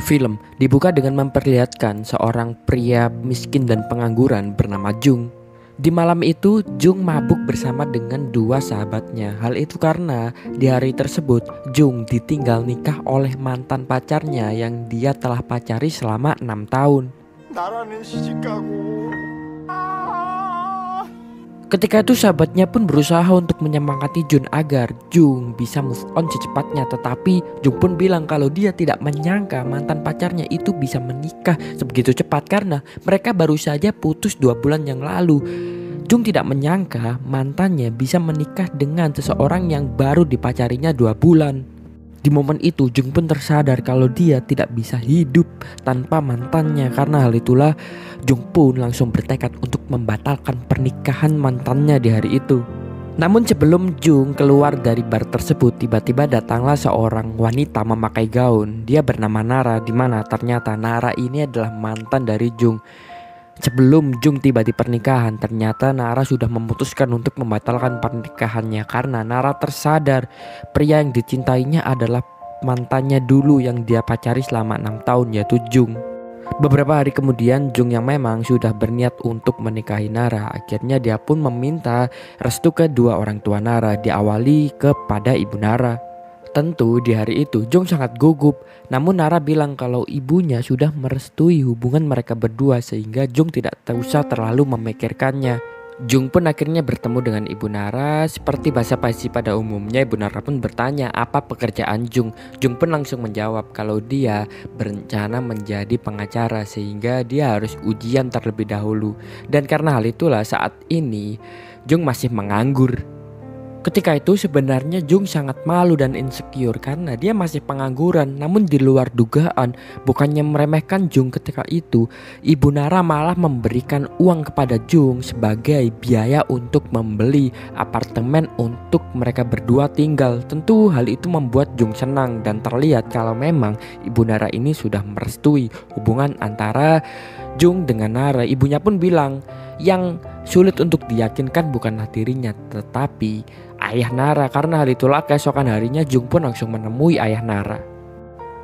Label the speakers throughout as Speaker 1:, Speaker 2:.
Speaker 1: Film dibuka dengan memperlihatkan seorang pria miskin dan pengangguran bernama Jung. Di malam itu, Jung mabuk bersama dengan dua sahabatnya. Hal itu karena di hari tersebut, Jung ditinggal nikah oleh mantan pacarnya yang dia telah pacari selama 6 tahun. Ketika itu sahabatnya pun berusaha untuk menyemangati Jung agar Jung bisa move on secepatnya. Tetapi Jung pun bilang kalau dia tidak menyangka mantan pacarnya itu bisa menikah sebegitu cepat karena mereka baru saja putus 2 bulan yang lalu. Jung tidak menyangka mantannya bisa menikah dengan seseorang yang baru dipacarinya 2 bulan. Di momen itu Jung pun tersadar kalau dia tidak bisa hidup tanpa mantannya. Karena hal itulah Jung pun langsung bertekad untuk membatalkan pernikahan mantannya di hari itu. Namun sebelum Jung keluar dari bar tersebut, tiba-tiba datanglah seorang wanita memakai gaun. Dia bernama Nara, di mana ternyata Nara ini adalah mantan dari Jung. Sebelum Jung tiba di pernikahan, ternyata Nara sudah memutuskan untuk membatalkan pernikahannya karena Nara tersadar pria yang dicintainya adalah mantannya dulu yang dia pacari selama 6 tahun, yaitu Jung. Beberapa hari kemudian Jung yang memang sudah berniat untuk menikahi Nara, akhirnya dia pun meminta restu kedua orang tua Nara, diawali kepada ibu Nara. Tentu di hari itu Jung sangat gugup, namun Nara bilang kalau ibunya sudah merestui hubungan mereka berdua sehingga Jung tidak usah terlalu memikirkannya. Jung pun akhirnya bertemu dengan ibu Nara. Seperti basa-basi pada umumnya, ibu Nara pun bertanya apa pekerjaan Jung. Jung pun langsung menjawab kalau dia berencana menjadi pengacara sehingga dia harus ujian terlebih dahulu. Dan karena hal itulah saat ini Jung masih menganggur. Ketika itu sebenarnya Jung sangat malu dan insecure karena dia masih pengangguran. Namun di luar dugaan, bukannya meremehkan Jung ketika itu, ibu Nara malah memberikan uang kepada Jung sebagai biaya untuk membeli apartemen untuk mereka berdua tinggal. Tentu hal itu membuat Jung senang dan terlihat kalau memang ibu Nara ini sudah merestui hubungan antara Jung dengan Nara. Ibunya pun bilang yang sulit untuk diyakinkan bukanlah dirinya tetapi ayah Nara. Karena hal itulah keesokan harinya Jung pun langsung menemui ayah Nara.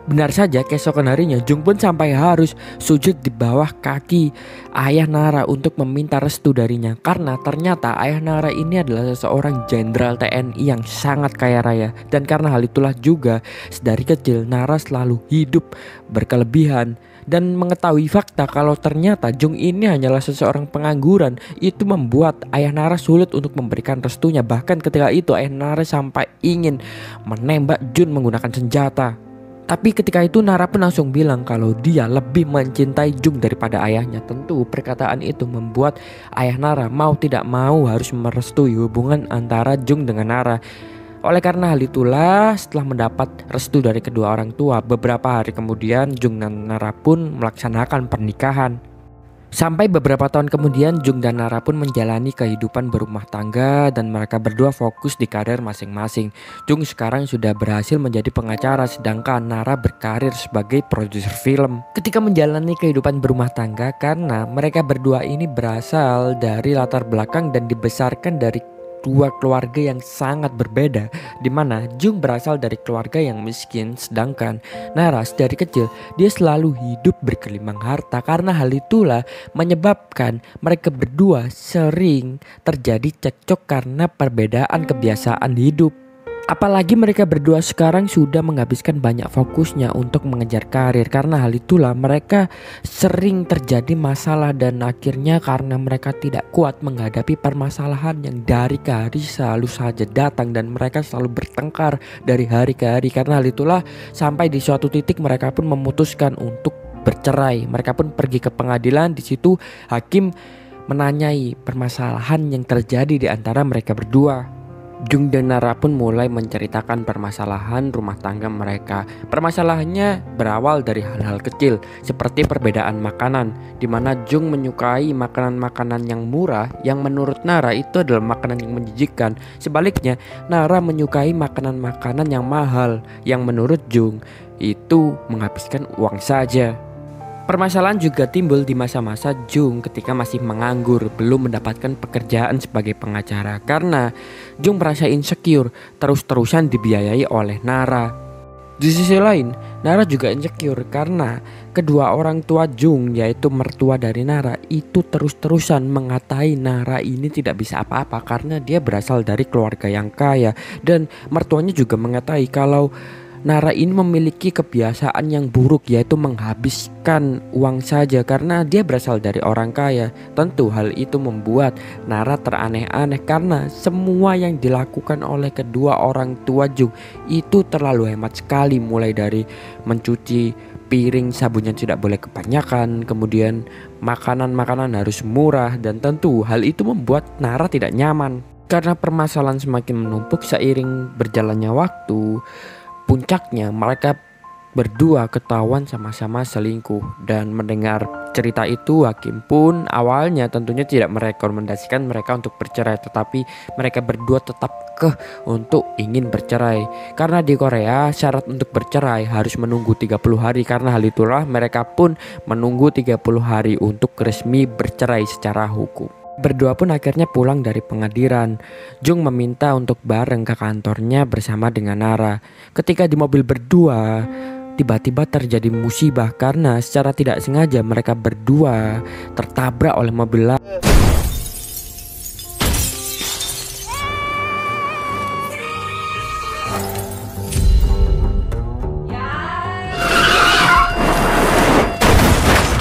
Speaker 1: Benar saja keesokan harinya Jung pun sampai harus sujud di bawah kaki ayah Nara untuk meminta restu darinya. Karena ternyata ayah Nara ini adalah seseorang jenderal TNI yang sangat kaya raya. Dan karena hal itulah juga dari kecil Nara selalu hidup berkelebihan. Dan mengetahui fakta kalau ternyata Jung ini hanyalah seseorang pengangguran, itu membuat ayah Nara sulit untuk memberikan restunya. Bahkan ketika itu ayah Nara sampai ingin menembak Jung menggunakan senjata. Tapi ketika itu Nara pun langsung bilang kalau dia lebih mencintai Jung daripada ayahnya. Tentu perkataan itu membuat ayah Nara mau tidak mau harus merestui hubungan antara Jung dengan Nara. Oleh karena hal itulah setelah mendapat restu dari kedua orang tua, beberapa hari kemudian Jung dan Nara pun melaksanakan pernikahan. Sampai beberapa tahun kemudian Jung dan Nara pun menjalani kehidupan berumah tangga dan mereka berdua fokus di karir masing-masing. Jung sekarang sudah berhasil menjadi pengacara sedangkan Nara berkarir sebagai produser film. Ketika menjalani kehidupan berumah tangga karena mereka berdua ini berasal dari latar belakang dan dibesarkan dari dua keluarga yang sangat berbeda, di mana Jung berasal dari keluarga yang miskin sedangkan Nara dari kecil dia selalu hidup bergelimang harta. Karena hal itulah menyebabkan mereka berdua sering terjadi cekcok karena perbedaan kebiasaan hidup. Apalagi mereka berdua sekarang sudah menghabiskan banyak fokusnya untuk mengejar karir. Karena hal itulah mereka sering terjadi masalah dan akhirnya karena mereka tidak kuat menghadapi permasalahan yang dari ke hari selalu saja datang dan mereka selalu bertengkar dari hari ke hari. Karena hal itulah sampai di suatu titik mereka pun memutuskan untuk bercerai. Mereka pun pergi ke pengadilan. Di situ hakim menanyai permasalahan yang terjadi di antara mereka berdua. Jung dan Nara pun mulai menceritakan permasalahan rumah tangga mereka. Permasalahannya berawal dari hal-hal kecil seperti perbedaan makanan, di mana Jung menyukai makanan-makanan yang murah yang menurut Nara itu adalah makanan yang menjijikkan. Sebaliknya Nara menyukai makanan-makanan yang mahal yang menurut Jung itu menghabiskan uang saja. Permasalahan juga timbul di masa-masa Jung ketika masih menganggur, belum mendapatkan pekerjaan sebagai pengacara karena Jung merasa insecure terus-terusan dibiayai oleh Nara. Di sisi lain, Nara juga insecure karena kedua orang tua Jung, yaitu mertua dari Nara, itu terus-terusan mengatai Nara ini tidak bisa apa-apa karena dia berasal dari keluarga yang kaya. Dan mertuanya juga mengatai kalau Nara ini memiliki kebiasaan yang buruk, yaitu menghabiskan uang saja karena dia berasal dari orang kaya. Tentu hal itu membuat Nara teraneh-aneh karena semua yang dilakukan oleh kedua orang tua Jung itu terlalu hemat sekali, mulai dari mencuci piring sabunnya tidak boleh kebanyakan, kemudian makanan-makanan harus murah, dan tentu hal itu membuat Nara tidak nyaman. Karena permasalahan semakin menumpuk seiring berjalannya waktu, puncaknya mereka berdua ketahuan sama-sama selingkuh. Dan mendengar cerita itu, hakim pun awalnya tentunya tidak merekomendasikan mereka untuk bercerai, tetapi mereka berdua tetap untuk ingin bercerai. Karena di Korea syarat untuk bercerai harus menunggu 30 hari. Karena hal itulah mereka pun menunggu 30 hari untuk resmi bercerai secara hukum. Berdua pun akhirnya pulang dari pengadilan. Jung meminta untuk bareng ke kantornya bersama dengan Nara. Ketika di mobil berdua, tiba-tiba terjadi musibah karena secara tidak sengaja mereka berdua tertabrak oleh mobil lain.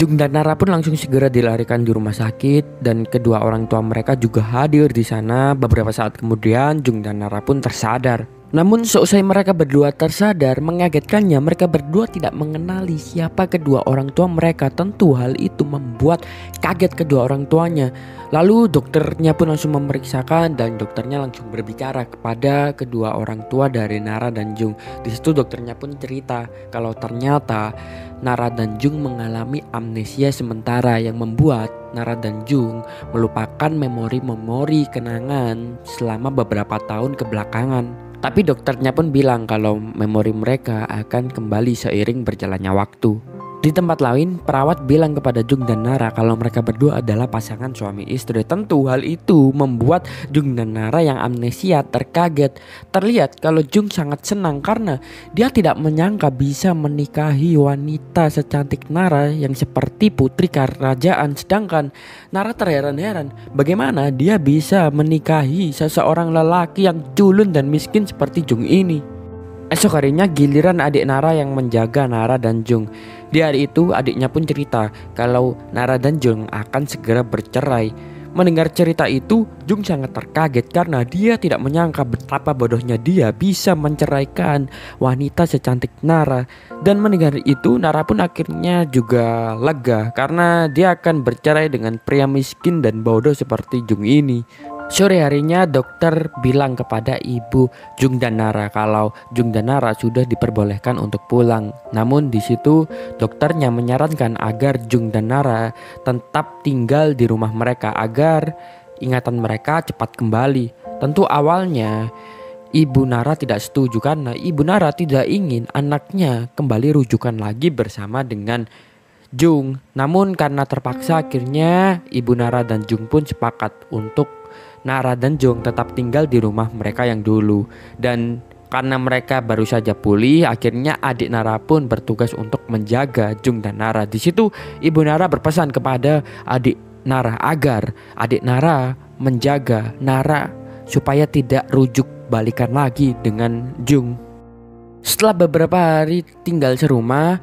Speaker 1: Jung dan Nara pun langsung segera dilarikan di rumah sakit dan kedua orang tua mereka juga hadir di sana. Beberapa saat kemudian Jung dan Nara pun tersadar. Namun seusai mereka berdua tersadar, mengagetkannya mereka berdua tidak mengenali siapa kedua orang tua mereka. Tentu hal itu membuat kaget kedua orang tuanya. Lalu dokternya pun langsung memeriksakan dan dokternya langsung berbicara kepada kedua orang tua dari Nara dan Jung. Di situ dokternya pun cerita kalau ternyata Nara dan Jung mengalami amnesia sementara yang membuat Nara dan Jung melupakan memori-memori kenangan selama beberapa tahun kebelakangan. Tapi dokternya pun bilang kalau memori mereka akan kembali seiring berjalannya waktu. Di tempat lain, perawat bilang kepada Jung dan Nara kalau mereka berdua adalah pasangan suami istri. Tentu hal itu membuat Jung dan Nara yang amnesia terkaget. Terlihat kalau Jung sangat senang karena dia tidak menyangka bisa menikahi wanita secantik Nara yang seperti putri kerajaan. Sedangkan Nara terheran-heran bagaimana dia bisa menikahi seseorang lelaki yang culun dan miskin seperti Jung ini. Esok harinya giliran adik Nara yang menjaga Nara dan Jung. Di hari itu adiknya pun cerita kalau Nara dan Jung akan segera bercerai. Mendengar cerita itu, Jung sangat terkaget karena dia tidak menyangka betapa bodohnya dia bisa menceraikan wanita secantik Nara. Dan mendengar itu, Nara pun akhirnya juga lega karena dia akan bercerai dengan pria miskin dan bodoh seperti Jung ini. Sore harinya dokter bilang kepada ibu Jung dan Nara kalau Jung dan Nara sudah diperbolehkan untuk pulang. Namun di situ dokternya menyarankan agar Jung dan Nara tetap tinggal di rumah mereka agar ingatan mereka cepat kembali. Tentu awalnya ibu Nara tidak setuju karena ibu Nara tidak ingin anaknya kembali rujukan lagi bersama dengan Jung. Namun karena terpaksa akhirnya ibu Nara dan Jung pun sepakat untuk Nara dan Jung tetap tinggal di rumah mereka yang dulu. Dan karena mereka baru saja pulih, akhirnya adik Nara pun bertugas untuk menjaga Jung dan Nara. Di situ ibu Nara berpesan kepada adik Nara agar adik Nara menjaga Nara supaya tidak rujuk balikan lagi dengan Jung. Setelah beberapa hari tinggal serumah,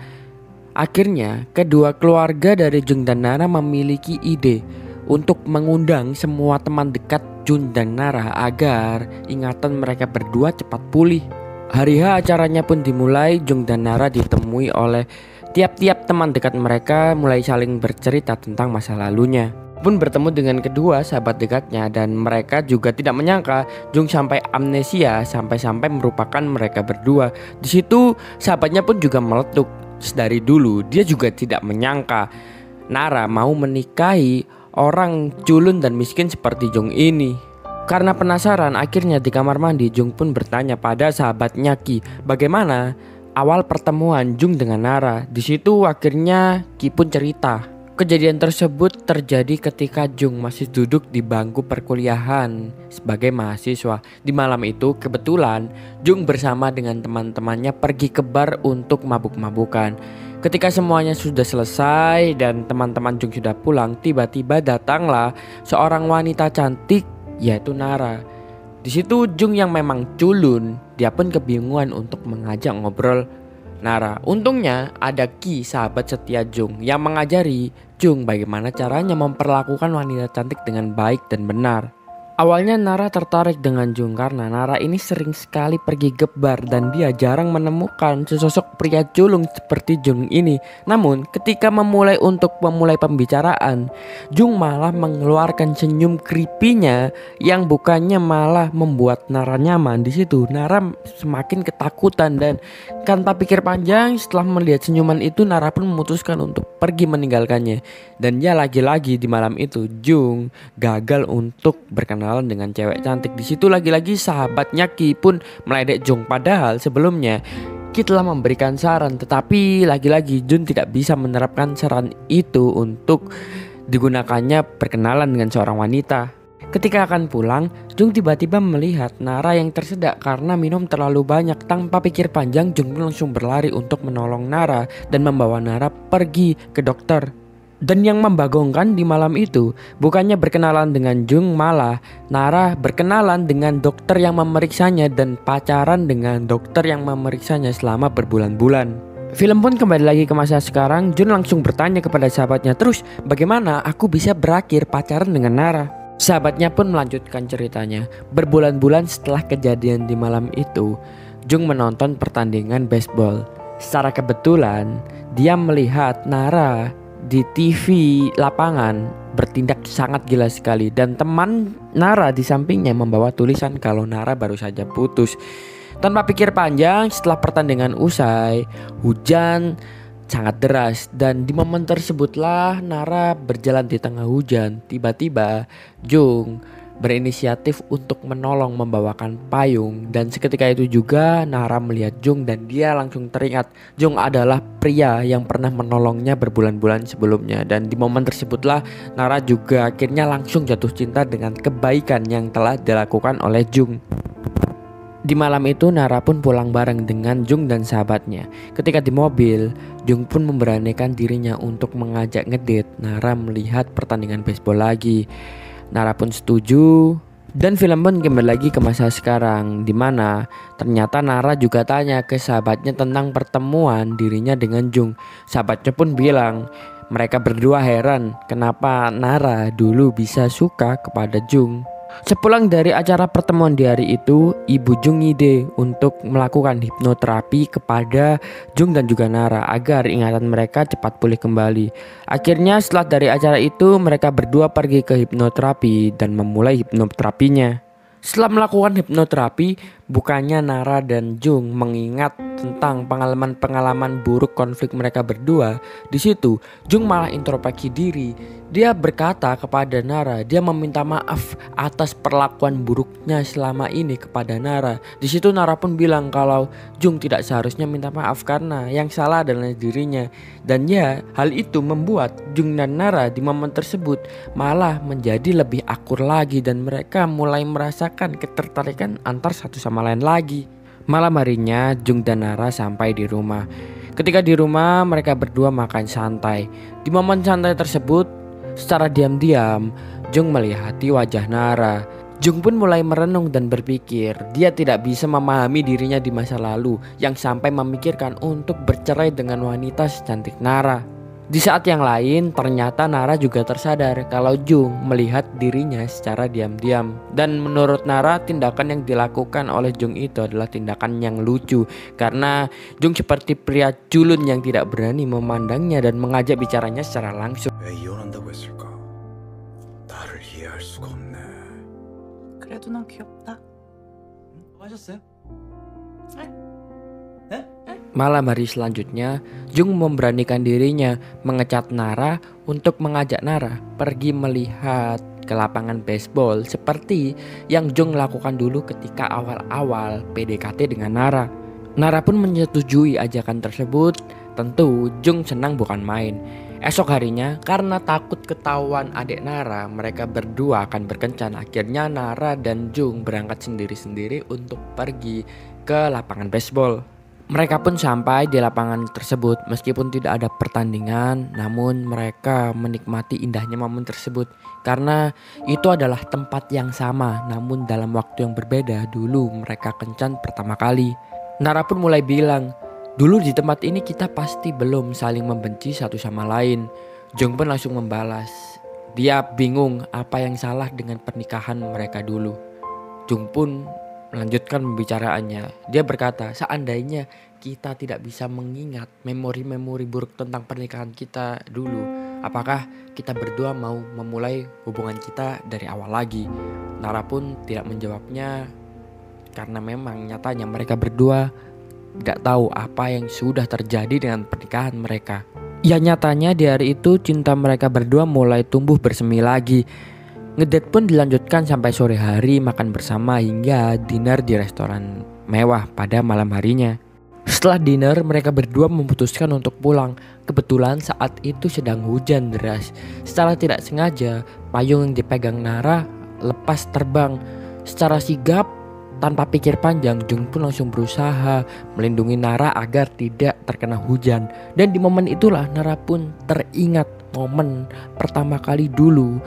Speaker 1: akhirnya kedua keluarga dari Jung dan Nara memiliki ide untuk mengundang semua teman dekat Jung dan Nara agar ingatan mereka berdua cepat pulih. Hari H acaranya pun dimulai. Jung dan Nara ditemui oleh tiap-tiap teman dekat mereka, mulai saling bercerita tentang masa lalunya. Pun bertemu dengan kedua sahabat dekatnya dan mereka juga tidak menyangka Jung sampai amnesia sampai-sampai merupakan mereka berdua. Di situ sahabatnya pun juga meletuk. Dari dulu dia juga tidak menyangka Nara mau menikahi orang culun dan miskin seperti Jung ini. Karena penasaran, akhirnya di kamar mandi Jung pun bertanya pada sahabatnya Ki, bagaimana awal pertemuan Jung dengan Nara. Di situ akhirnya Ki pun cerita Kejadian tersebut terjadi ketika Jung masih duduk di bangku perkuliahan sebagai mahasiswa. Di malam itu kebetulan Jung bersama dengan teman-temannya pergi ke bar untuk mabuk-mabukan. Ketika semuanya sudah selesai dan teman-teman Jung sudah pulang, tiba-tiba datanglah seorang wanita cantik yaitu Nara. Di situ Jung yang memang culun, dia pun kebingungan untuk mengajak ngobrol Nara. Untungnya ada Ki, sahabat setia Jung, yang mengajari Jung bagaimana caranya memperlakukan wanita cantik dengan baik dan benar. Awalnya Nara tertarik dengan Jung karena Nara ini sering sekali pergi ke bar dan dia jarang menemukan sesosok pria culun seperti Jung ini. Namun ketika memulai pembicaraan, Jung malah mengeluarkan senyum creepy-nya yang bukannya malah membuat Nara nyaman. Di situ Nara semakin ketakutan dan tanpa pikir panjang setelah melihat senyuman itu Nara pun memutuskan untuk pergi meninggalkannya. Dan ya lagi-lagi di malam itu Jung gagal untuk berkenalan dengan cewek cantik. Di situ lagi-lagi sahabatnya Ki pun meledek Jung, padahal sebelumnya Ki telah memberikan saran, tetapi lagi-lagi Jung tidak bisa menerapkan saran itu untuk digunakannya berkenalan dengan seorang wanita. Ketika akan pulang, Jung tiba-tiba melihat Nara yang tersedak karena minum terlalu banyak. Tanpa pikir panjang, Jung pun langsung berlari untuk menolong Nara dan membawa Nara pergi ke dokter. Dan yang membagongkan di malam itu, bukannya berkenalan dengan Jung, malah Nara berkenalan dengan dokter yang memeriksanya dan pacaran dengan dokter yang memeriksanya selama berbulan-bulan. Film pun kembali lagi ke masa sekarang. Jun langsung bertanya kepada sahabatnya, terus bagaimana aku bisa berakhir pacaran dengan Nara? Sahabatnya pun melanjutkan ceritanya. Berbulan-bulan setelah kejadian di malam itu, Jung menonton pertandingan baseball. Secara kebetulan, dia melihat Nara di TV lapangan bertindak sangat gila sekali, dan teman Nara di sampingnya membawa tulisan kalau Nara baru saja putus. Tanpa pikir panjang, setelah pertandingan usai, hujan sangat deras dan di momen tersebutlah Nara berjalan di tengah hujan. Tiba-tiba Jung berinisiatif untuk menolong membawakan payung, dan seketika itu juga Nara melihat Jung dan dia langsung teringat Jung adalah pria yang pernah menolongnya berbulan-bulan sebelumnya. Dan di momen tersebutlah Nara juga akhirnya langsung jatuh cinta dengan kebaikan yang telah dilakukan oleh Jung. Di malam itu Nara pun pulang bareng dengan Jung dan sahabatnya. Ketika di mobil, Jung pun memberanikan dirinya untuk mengajak ngedate Nara melihat pertandingan baseball lagi. Nara pun setuju dan film pun kembali lagi ke masa sekarang, di mana ternyata Nara juga tanya ke sahabatnya tentang pertemuan dirinya dengan Jung. Sahabatnya pun bilang mereka berdua heran kenapa Nara dulu bisa suka kepada Jung. Sepulang dari acara pertemuan di hari itu, Ibu Jung ngide untuk melakukan hipnoterapi kepada Jung dan juga Nara agar ingatan mereka cepat pulih kembali. Akhirnya setelah dari acara itu mereka berdua pergi ke hipnoterapi dan memulai hipnoterapinya. Setelah melakukan hipnoterapi, bukannya Nara dan Jung mengingat tentang pengalaman-pengalaman buruk konflik mereka berdua. Di situ Jung malah introspeksi diri. Dia berkata kepada Nara, dia meminta maaf atas perlakuan buruknya selama ini kepada Nara. Di situ Nara pun bilang kalau Jung tidak seharusnya minta maaf karena yang salah adalah dirinya. Dan ya, hal itu membuat Jung dan Nara di momen tersebut malah menjadi lebih akur lagi dan mereka mulai merasakan ketertarikan antar satu sama lain lagi. Malam harinya Jung dan Nara sampai di rumah. Ketika di rumah mereka berdua makan santai. Di momen santai tersebut, secara diam-diam Jung melihati wajah Nara. Jung pun mulai merenung dan berpikir dia tidak bisa memahami dirinya di masa lalu yang sampai memikirkan untuk bercerai dengan wanita secantik Nara. Di saat yang lain ternyata Nara juga tersadar kalau Jung melihat dirinya secara diam-diam. Dan menurut Nara tindakan yang dilakukan oleh Jung itu adalah tindakan yang lucu karena Jung seperti pria culun yang tidak berani memandangnya dan mengajak bicaranya secara langsung.
Speaker 2: 그래도 넌 귀엽다. 하셨어요?
Speaker 1: Malam hari selanjutnya, Jung memberanikan dirinya mengecat Nara untuk mengajak Nara pergi melihat ke lapangan baseball seperti yang Jung lakukan dulu ketika awal-awal PDKT dengan Nara. Nara pun menyetujui ajakan tersebut. Tentu Jung senang bukan main. Esok harinya, karena takut ketahuan adik Nara, mereka berdua akan berkencan. Akhirnya Nara dan Jung berangkat sendiri-sendiri untuk pergi ke lapangan baseball. Mereka pun sampai di lapangan tersebut. Meskipun tidak ada pertandingan, namun mereka menikmati indahnya momen tersebut. Karena itu adalah tempat yang sama, namun dalam waktu yang berbeda. Dulu mereka kencan pertama kali. Nara pun mulai bilang, dulu di tempat ini kita pasti belum saling membenci satu sama lain. Jung pun langsung membalas. Dia bingung apa yang salah dengan pernikahan mereka dulu. Jung pun melanjutkan pembicaraannya. Dia berkata, seandainya kita tidak bisa mengingat memori-memori buruk tentang pernikahan kita dulu, apakah kita berdua mau memulai hubungan kita dari awal lagi? Nara pun tidak menjawabnya karena memang nyatanya mereka berdua tidak tahu apa yang sudah terjadi dengan pernikahan mereka. Ya nyatanya di hari itu cinta mereka berdua mulai tumbuh bersemi lagi. Ngedate pun dilanjutkan sampai sore hari, makan bersama hingga dinner di restoran mewah pada malam harinya. Setelah dinner mereka berdua memutuskan untuk pulang. Kebetulan saat itu sedang hujan deras. Secara tidak sengaja payung yang dipegang Nara lepas terbang. Secara sigap tanpa pikir panjang, Jung pun langsung berusaha melindungi Nara agar tidak terkena hujan. Dan di momen itulah Nara pun teringat momen pertama kali dulu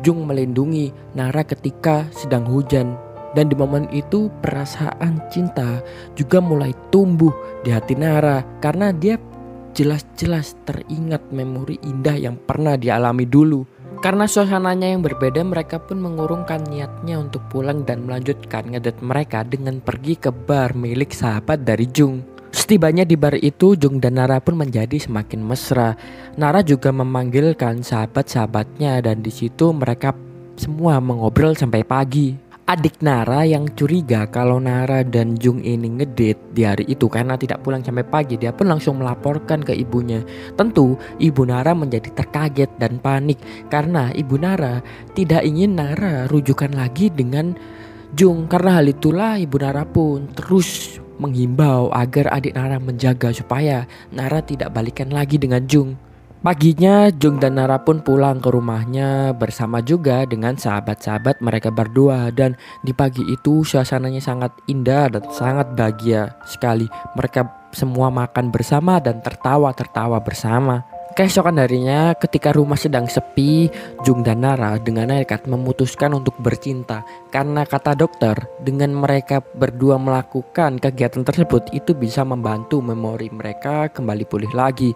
Speaker 1: Jung melindungi Nara ketika sedang hujan. Dan di momen itu perasaan cinta juga mulai tumbuh di hati Nara. Karena dia jelas-jelas teringat memori indah yang pernah dialami dulu. Karena suasananya yang berbeda, mereka pun mengurungkan niatnya untuk pulang dan melanjutkan ngedate mereka dengan pergi ke bar milik sahabat dari Jung. Setibanya di bar itu, Jung dan Nara pun menjadi semakin mesra. Nara juga memanggilkan sahabat-sahabatnya dan di situ mereka semua mengobrol sampai pagi. Adik Nara yang curiga kalau Nara dan Jung ini ngedate di hari itu karena tidak pulang sampai pagi, dia pun langsung melaporkan ke ibunya. Tentu ibu Nara menjadi terkaget dan panik karena ibu Nara tidak ingin Nara rujukan lagi dengan Jung. Karena hal itulah ibu Nara pun terus menghimbau agar adik Nara menjaga supaya Nara tidak balikan lagi dengan Jung. Paginya Jung dan Nara pun pulang ke rumahnya bersama juga dengan sahabat-sahabat mereka berdua. Dan di pagi itu suasananya sangat indah dan sangat bahagia sekali. Mereka semua makan bersama dan tertawa-tertawa bersama. Keesokan harinya ketika rumah sedang sepi, Jung dan Nara dengan nekat memutuskan untuk bercinta. Karena kata dokter, dengan mereka berdua melakukan kegiatan tersebut itu bisa membantu memori mereka kembali pulih lagi.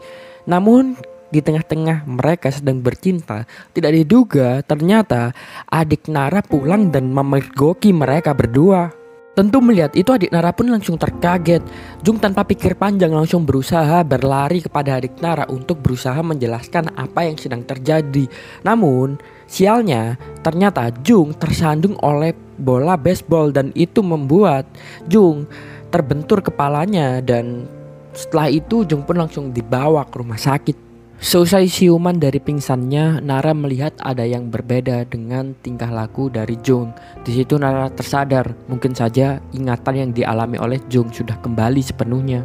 Speaker 1: Namun di tengah-tengah mereka sedang bercinta, tidak diduga ternyata adik Nara pulang dan memergoki mereka berdua. Tentu melihat itu adik Nara pun langsung terkaget. Jung tanpa pikir panjang langsung berusaha berlari kepada adik Nara untuk berusaha menjelaskan apa yang sedang terjadi. Namun sialnya ternyata Jung tersandung oleh bola baseball dan itu membuat Jung terbentur kepalanya. Dan setelah itu Jung pun langsung dibawa ke rumah sakit. Seusai siuman dari pingsannya, Nara melihat ada yang berbeda dengan tingkah laku dari Jung. Di situ Nara tersadar, mungkin saja ingatan yang dialami oleh Jung sudah kembali sepenuhnya.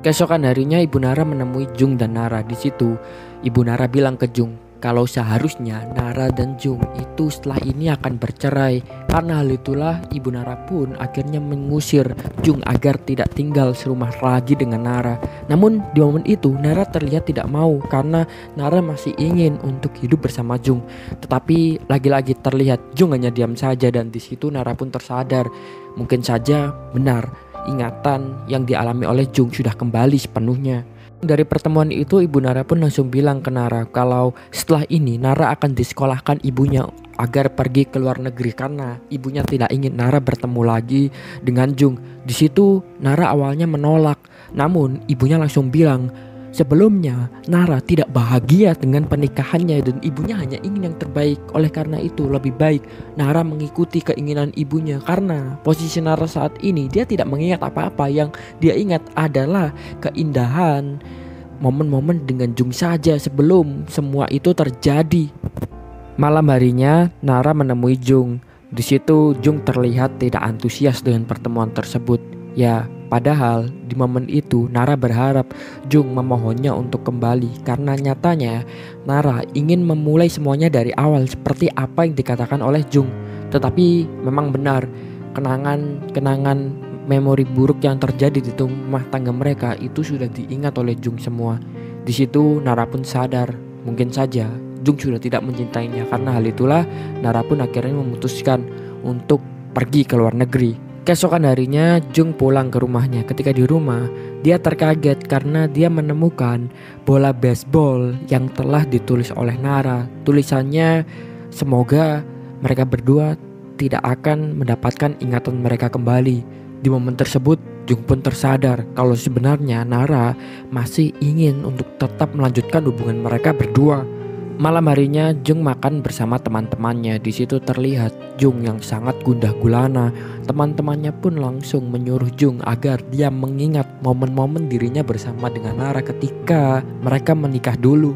Speaker 1: Keesokan harinya ibu Nara menemui Jung dan Nara. Di situ ibu Nara bilang ke Jung kalau seharusnya Nara dan Jung itu setelah ini akan bercerai. Karena hal itulah ibu Nara pun akhirnya mengusir Jung agar tidak tinggal serumah lagi dengan Nara. Namun di momen itu Nara terlihat tidak mau karena Nara masih ingin untuk hidup bersama Jung. Tetapi lagi-lagi terlihat Jung hanya diam saja dan di situ Nara pun tersadar. Mungkin saja benar ingatan yang dialami oleh Jung sudah kembali sepenuhnya. Dari pertemuan itu ibu Nara pun langsung bilang ke Nara kalau setelah ini Nara akan disekolahkan ibunya agar pergi ke luar negeri karena ibunya tidak ingin Nara bertemu lagi dengan Jung. Di situ Nara awalnya menolak, namun ibunya langsung bilang sebelumnya Nara tidak bahagia dengan pernikahannya dan ibunya hanya ingin yang terbaik. Oleh karena itu lebih baik Nara mengikuti keinginan ibunya. Karena posisi Nara saat ini dia tidak mengingat apa-apa, yang dia ingat adalah keindahan momen-momen dengan Jung saja sebelum semua itu terjadi. Malam harinya Nara menemui Jung. Di situ Jung terlihat tidak antusias dengan pertemuan tersebut. Ya, Padahal di momen itu Nara berharap Jung memohonnya untuk kembali karena nyatanya Nara ingin memulai semuanya dari awal seperti apa yang dikatakan oleh Jung. Tetapi memang benar, kenangan memori buruk yang terjadi di rumah tangga mereka itu sudah diingat oleh Jung semua. Di situ Nara pun sadar, mungkin saja Jung sudah tidak mencintainya. Karena hal itulah Nara pun akhirnya memutuskan untuk pergi ke luar negeri. Keesokan harinya Jung pulang ke rumahnya. Ketika di rumah, dia terkaget karena dia menemukan bola baseball yang telah ditulis oleh Nara. Tulisannya, semoga mereka berdua tidak akan mendapatkan ingatan mereka kembali. Di momen tersebut, Jung pun tersadar kalau sebenarnya Nara masih ingin untuk tetap melanjutkan hubungan mereka berdua. Malam harinya Jung makan bersama teman-temannya. Di situ terlihat Jung yang sangat gundah gulana. Teman-temannya pun langsung menyuruh Jung agar dia mengingat momen-momen dirinya bersama dengan Nara ketika mereka menikah dulu.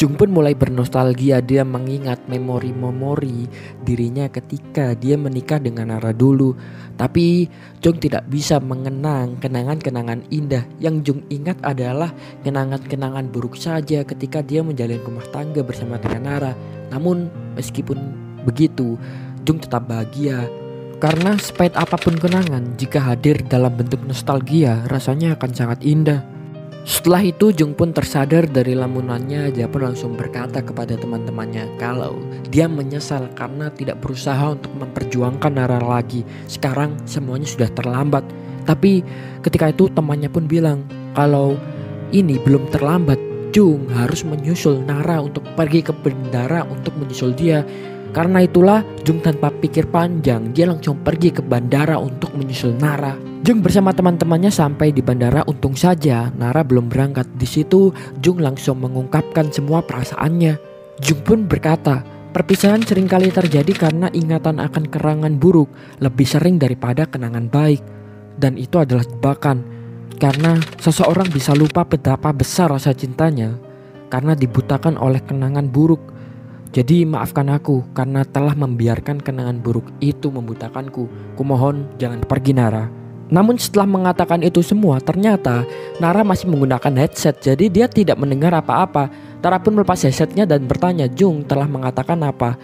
Speaker 1: Jung pun mulai bernostalgia, dia mengingat memori-memori dirinya ketika dia menikah dengan Nara dulu. Tapi Jung tidak bisa mengenang kenangan-kenangan indah. Yang Jung ingat adalah kenangan-kenangan buruk saja ketika dia menjalin rumah tangga bersama dengan Nara. Namun meskipun begitu, Jung tetap bahagia. Karena sepahit apapun kenangan, jika hadir dalam bentuk nostalgia, rasanya akan sangat indah. Setelah itu Jung pun tersadar dari lamunannya. Dia pun langsung berkata kepada teman-temannya kalau dia menyesal karena tidak berusaha untuk memperjuangkan Nara lagi. Sekarang semuanya sudah terlambat. Tapi ketika itu temannya pun bilang kalau ini belum terlambat. Jung harus menyusul Nara untuk pergi ke bandara untuk menyusul dia. Karena itulah Jung tanpa pikir panjang, dia langsung pergi ke bandara untuk menyusul Nara. Jung bersama teman-temannya sampai di bandara. Untung saja Nara belum berangkat. Di situ Jung langsung mengungkapkan semua perasaannya. Jung pun berkata, perpisahan seringkali terjadi karena ingatan akan kenangan buruk lebih sering daripada kenangan baik. Dan itu adalah jebakan. Karena seseorang bisa lupa betapa besar rasa cintanya karena dibutakan oleh kenangan buruk. Jadi maafkan aku karena telah membiarkan kenangan buruk itu membutakanku. Kumohon jangan pergi Nara. Namun setelah mengatakan itu semua, ternyata Nara masih menggunakan headset. Jadi dia tidak mendengar apa-apa. Nara pun melepas headsetnya dan bertanya Jung telah mengatakan apa.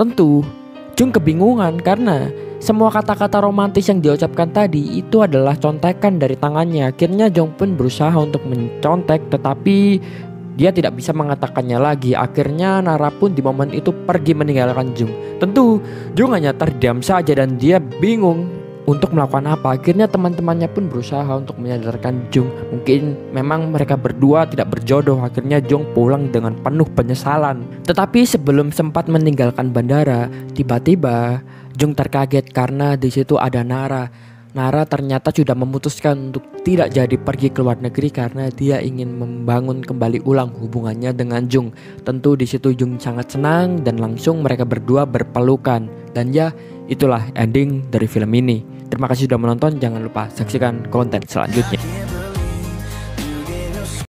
Speaker 1: Tentu Jung kebingungan karena semua kata-kata romantis yang diucapkan tadi itu adalah contekan dari tangannya. Akhirnya Jung pun berusaha untuk mencontek tetapi dia tidak bisa mengatakannya lagi. Akhirnya Nara pun di momen itu pergi meninggalkan Jung. Tentu Jung hanya terdiam saja dan dia bingung untuk melakukan apa. Akhirnya teman-temannya pun berusaha untuk menyadarkan Jung. Mungkin memang mereka berdua tidak berjodoh. Akhirnya Jung pulang dengan penuh penyesalan. Tetapi sebelum sempat meninggalkan bandara, tiba-tiba Jung terkaget karena di situ ada Nara. Nara ternyata sudah memutuskan untuk tidak jadi pergi ke luar negeri karena dia ingin membangun kembali ulang hubungannya dengan Jung. Tentu di situ Jung sangat senang dan langsung mereka berdua berpelukan. Dan ya, itulah ending dari film ini. Terima kasih sudah menonton, jangan lupa saksikan konten selanjutnya.